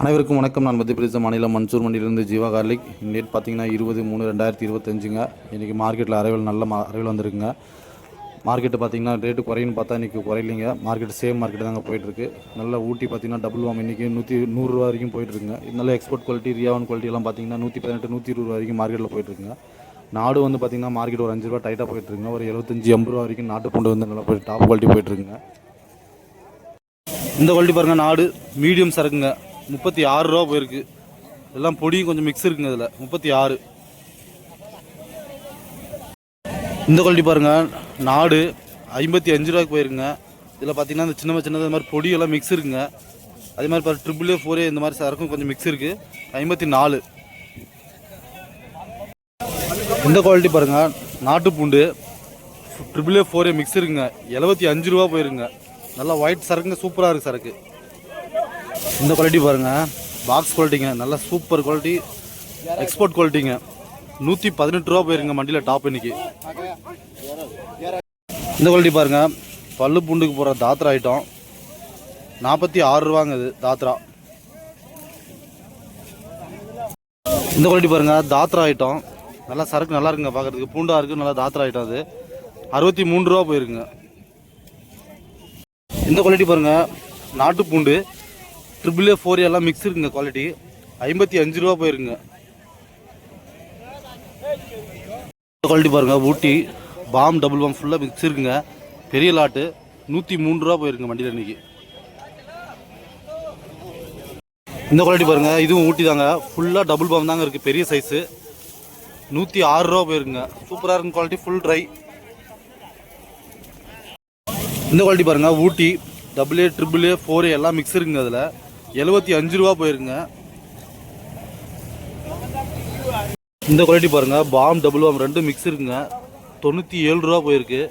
அனைவருக்கும் வணக்கம். நான் மத்திய பிரதேச மாநிலம் மன்சூர் மண்டியிலிருந்து ஜீவா கார்லிக். டேட் பார்த்தீங்கன்னா 20/3/2025. இன்றைக்கி மார்க்கெட்டில் நல்ல அரைவல் வந்திருக்குங்க. மார்க்கெட்டு பார்த்தீங்கன்னா ரேட்டு குறையுன்னு பார்த்தா இன்றைக்கி குறையிலிங்க. மார்க்கெட் சேம் மார்க்கெட்டு தாங்க போயிட்டுருக்கு. நல்ல ஊட்டி பார்த்தீங்கன்னா டபுள் வாம் இன்றைக்கி 100 ரூபா வரைக்கும் போயிட்டுருக்குங்க. நல்ல எக்ஸ்போர்ட் குவாலிட்டி ரியாவன் குவாலிட்டி எல்லாம் பார்த்தீங்கன்னா 118 120 வரைக்கும் மார்க்கெட்டில் போயிட்டுருக்குங்க. நாடு வந்து பார்த்திங்கன்னா மார்க்கெட் ஒரு 5 ரூபா டைட்டாக போயிட்டுருக்குங்க. ஒரு 75-80 ரூபா வரைக்கும் நாட்டு பூண்டு வந்து நல்லா போய் டாப் குவாலிட்டி போயிட்டுருக்குங்க. இந்த குவாலிட்டி பாருங்கள், நாடு மீடியம் சரக்குங்க. 36 ரூபா போயிருக்கு. எல்லாம் பொடியும் கொஞ்சம் மிக்ஸ் இருக்குங்க. இதில் 36. இந்த குவாலிட்டி பாருங்கள், நாடு 55 ரூபாய்க்கு போயிருக்குங்க. இதில் பார்த்தீங்கன்னா இந்த சின்னது மாதிரி பொடியெல்லாம் மிக்ஸ் இருக்குங்க. அதே மாதிரி பாரு AAA 4A இந்த மாதிரி சரக்கும் கொஞ்சம் மிக்ஸ் இருக்குது. 54. இந்த குவாலிட்டி பாருங்கள், நாட்டு பூண்டு AAA 4A மிக்ஸ் இருக்குங்க. 75 ரூபா போயிருங்க. நல்லா ஒயிட் சரக்குங்க, சூப்பராக இருக்குது சரக்கு. இந்த குவாலிட்டி பாருங்கள், பாக்ஸ் குவாலிட்டிங்க, நல்லா சூப்பர் குவாலிட்டி, எக்ஸ்போர்ட் குவாலிட்டிங்க. 118 ரூபா போயிருங்க மண்டியில் டாப் இன்னைக்கு. இந்த குவாலிட்டி பாருங்கள், பல்லு பூண்டுக்கு போகிற தாத்ரா ஐட்டம் 46 ரூபாங்க. இது தாத்ரா. இந்த குவாலிட்டி பாருங்கள், தாத்ரா ஐட்டம் நல்லா சரக்கு நல்லா இருக்குங்க, பார்க்குறதுக்கு பூண்டாக இருக்குது. நல்லா தாத்ரா ஐட்டம். அது 63 ரூபா போயிருக்குங்க. இந்த குவாலிட்டி பாருங்கள், நாட்டு பூண்டு AAA 4A எல்லாம் மிக்ஸ் இருக்குங்க. குவாலிட்டி 55 ரூபா போயிருங்க. குவாலிட்டி பாருங்கள், ஊட்டி பாம் டபுள் பாம் ஃபுல்லாக மிக்ஸ் இருக்குங்க. பெரிய லாட்டு 103 ரூபா போயிருங்க வண்டியில் இன்னைக்கு. இந்த குவாலிட்டி பாருங்கள், இதுவும் ஊட்டி தாங்க. ஃபுல்லாக டபுள் பாம் தாங்க இருக்குது, பெரிய சைஸு. 106 ரூபா போயிருங்க. சூப்பராக இருக்கும் குவாலிட்டி, ஃபுல் ட்ரை. இந்த குவாலிட்டி பாருங்கள், ஊட்டி AA AAA 4A எல்லாம் மிக்ஸ் இருக்குங்க. அதில் 75 ரூபா போயிருங்க. இந்த குவாலிட்டி பாருங்க, பாம் டபுள் பாம் ரெண்டும் மிக்ஸ் இருக்குங்க. 97 ரூபா போயிருக்கு.